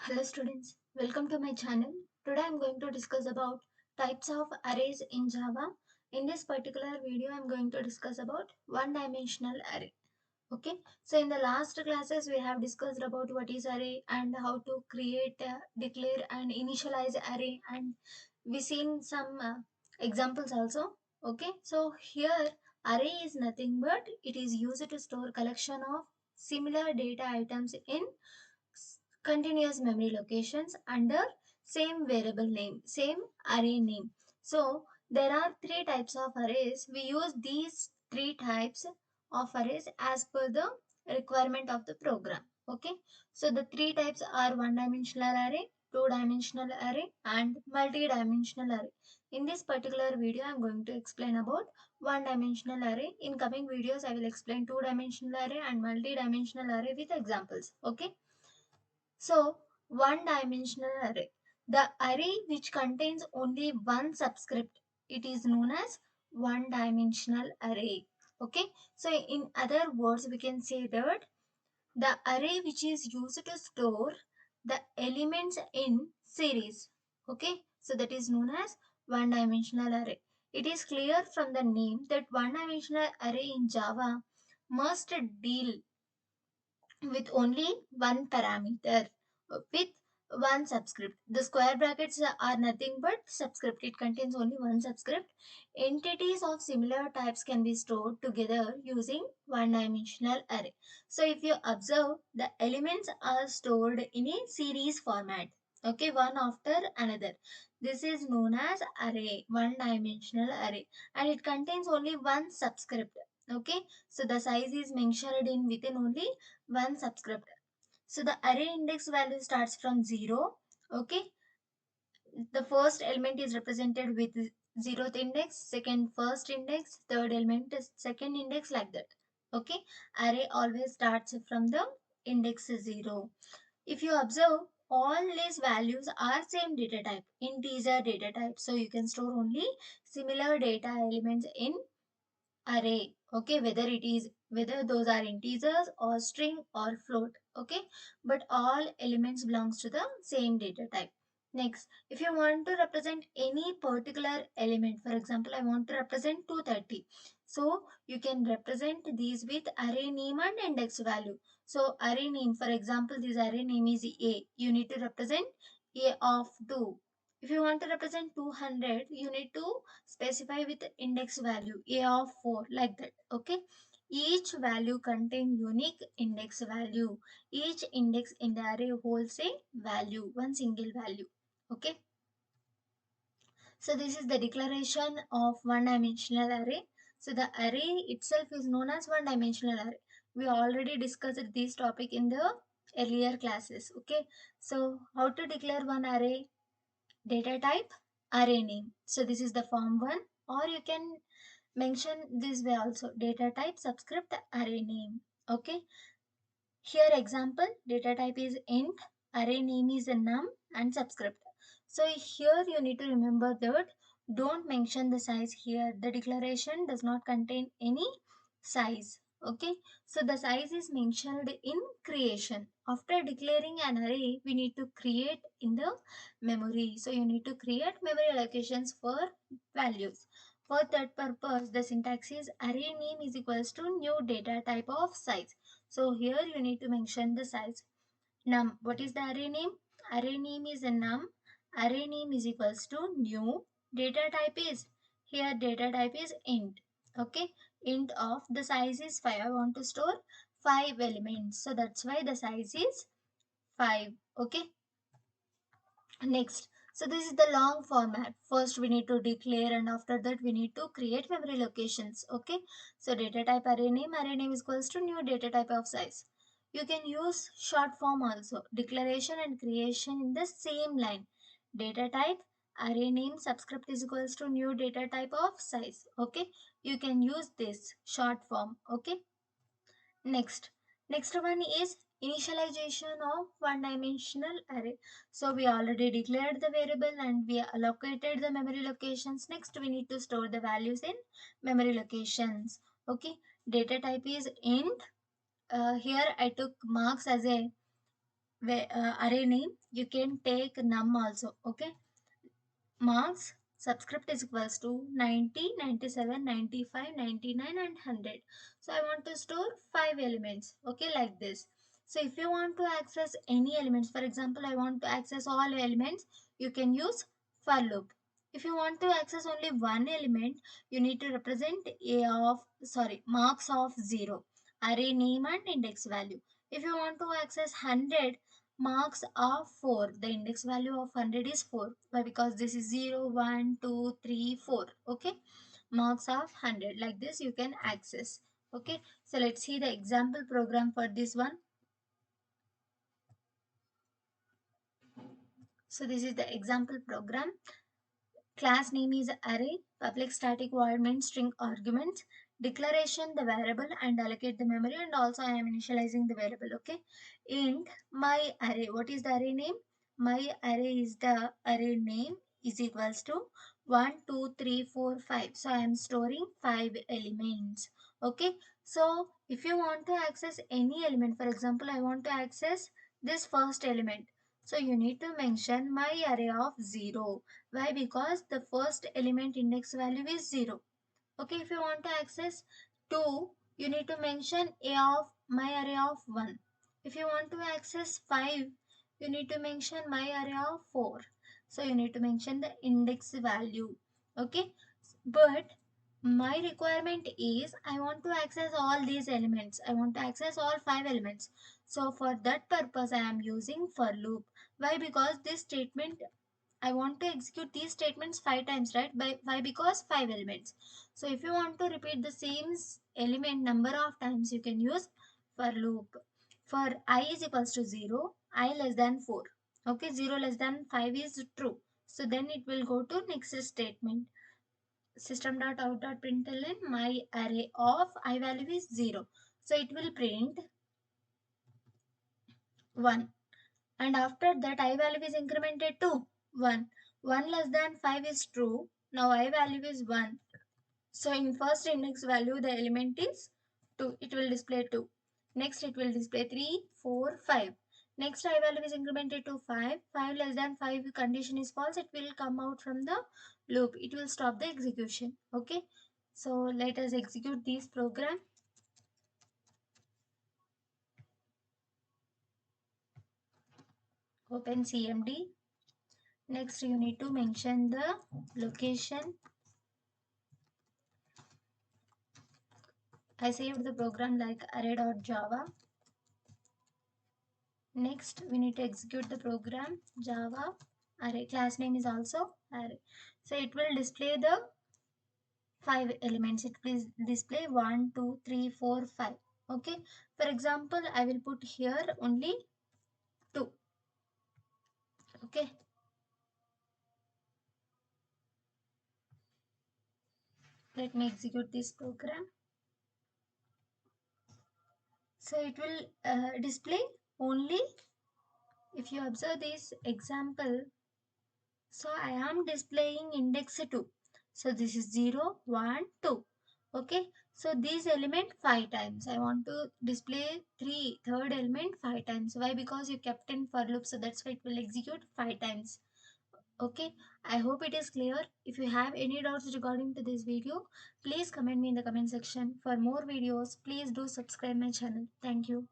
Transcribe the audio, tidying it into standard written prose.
Hello students, welcome to my channel. Today I am going to discuss about types of arrays in Java. In this particular video I am going to discuss about one-dimensional array. Okay, so in the last classes we have discussed about what is array and how to create, declare and initialize array, and we seen some examples also. Okay, so here array is nothing but it is used to store collection of similar data items in continuous memory locations under same variable name, same array name. So there are three types of arrays. We use these three types of arrays as per the requirement of the program. Okay, so the three types are one-dimensional array, two-dimensional array, and multi-dimensional array. In this particular video, I am going to explain about one-dimensional array. In coming videos, I will explain two-dimensional array and multi-dimensional array with examples. Okay. So, one-dimensional array. The array which contains only one subscript, it is known as one-dimensional array. Okay. So, in other words, we can say that the array which is used to store the elements in series. Okay. So, that is known as one-dimensional array. It is clear from the name that one-dimensional array in Java must deal with only one parameter with one subscript. The square brackets are nothing but subscript. It contains only one subscript. Entities of similar types can be stored together using one-dimensional array. So if you observe, the elements are stored in a series format. Okay, one after another. This is known as array, one-dimensional array, and it contains only one subscript. Okay, so the size is mentioned in within only one subscript. So the array index value starts from 0. Okay. The first element is represented with 0th index, second first index, third element is second index, like that. Okay. Array always starts from the index 0. If you observe, all these values are same data type, integer data type. So you can store only similar data elements in array. Okay, whether those are integers or string or float. Okay, but all elements belongs to the same data type. Next, if you want to represent any particular element, for example I want to represent 230, so you can represent these with array name and index value. So array name, for example this array name is a, you need to represent a of 2. If you want to represent 200, you need to specify with index value a of 4, like that. Okay, each value contain unique index value. Each index in the array holds a value, one single value. Okay, so this is the declaration of one dimensional array. So the array itself is known as one dimensional array. We already discussed this topic in the earlier classes. Okay, so how to declare one array? Data type, array name. So this is the form 1, or you can mention this way also, data type subscript array name. Okay, here example, data type is int, array name is a num, and subscript. So here you need to remember that don't mention the size here. The declaration does not contain any size. Okay, so the size is mentioned in creation. After declaring an array, we need to create in the memory. So you need to create memory allocations for values. For that purpose, the syntax is array name is equals to new data type of size. So here you need to mention the size. Num. What is the array name? Array name is a num. Array name is equals to new. Data type is, here data type is int. Okay. Int of the size is 5. I want to store 5 elements. So that's why the size is 5. Okay. Next, so this is the long format. First we need to declare, and after that we need to create memory locations. Okay, so data type array name is equals to new data type of size. You can use short form also, declaration and creation in the same line. Data type array name subscript is equals to new data type of size. Okay, you can use this short form. Okay. Next one is initialization of one-dimensional array. So we already declared the variable and we allocated the memory locations. Next, we need to store the values in memory locations. Okay, data type is int. Here I took marks as a array name, you can take num also. Okay, marks subscript is equals to 90, 97, 95, 99 and 100. So I want to store 5 elements. Okay, like this. So if you want to access any elements, for example, I want to access all elements, you can use for loop. If you want to access only one element, you need to represent marks of 0, array name and index value. If you want to access 100, marks of 4, the index value of 100 is 4. Why? Because this is 0, 1, 2, 3, 4. Okay, marks of 100, like this you can access. Okay, so let's see the example program for this one. So this is the example program. Class name is array, public static void main string arguments, declaration the variable and allocate the memory, and also I am initializing the variable. Okay, int my array. What is the array name? My array is the array name is equals to 1, 2, 3, 4, 5. So I am storing 5 elements. Okay, so if you want to access any element, for example, I want to access this first element. So you need to mention my array of 0. Why? Because the first element index value is 0. Okay, if you want to access 2, you need to mention a of my array of 1. If you want to access 5, you need to mention my array of 4. So you need to mention the index value. Okay, but my requirement is I want to access all these elements. I want to access all 5 elements. So for that purpose, I am using for loop. Why? Because this statement, I want to execute these statements 5 times, right? Why? Because 5 elements. So if you want to repeat the same element number of times, you can use for loop. For I is equals to 0, I less than 4. Okay, 0 less than 5 is true. So then it will go to next statement. System.out.println my array of I value is 0. So it will print 1. And after that I value is incremented to 1. 1 less than 5 is true. Now I value is 1. So in first index value the element is 2. It will display 2. Next it will display 3, 4, 5. Next I value is incremented to 5. 5 less than 5 condition is false. It will come out from the loop. It will stop the execution. Okay. So let us execute this program. Open CMD. Next you need to mention the location. I saved the program like array.java. Next, we need to execute the program Java array. Class name is also array. So it will display the 5 elements. It will display 1, 2, 3, 4, 5. Okay. For example, I will put here only 2. Okay. Let me execute this program. So it will display only, if you observe this example, so I am displaying index 2. So this is 0, 1, 2. Okay. So these element 5 times. I want to display third element 5 times. Why? Because you kept in for loop. So that's why it will execute 5 times. Okay. I hope it is clear. If you have any doubts regarding to this video, please comment me in the comment section. For more videos, please do subscribe my channel. Thank you.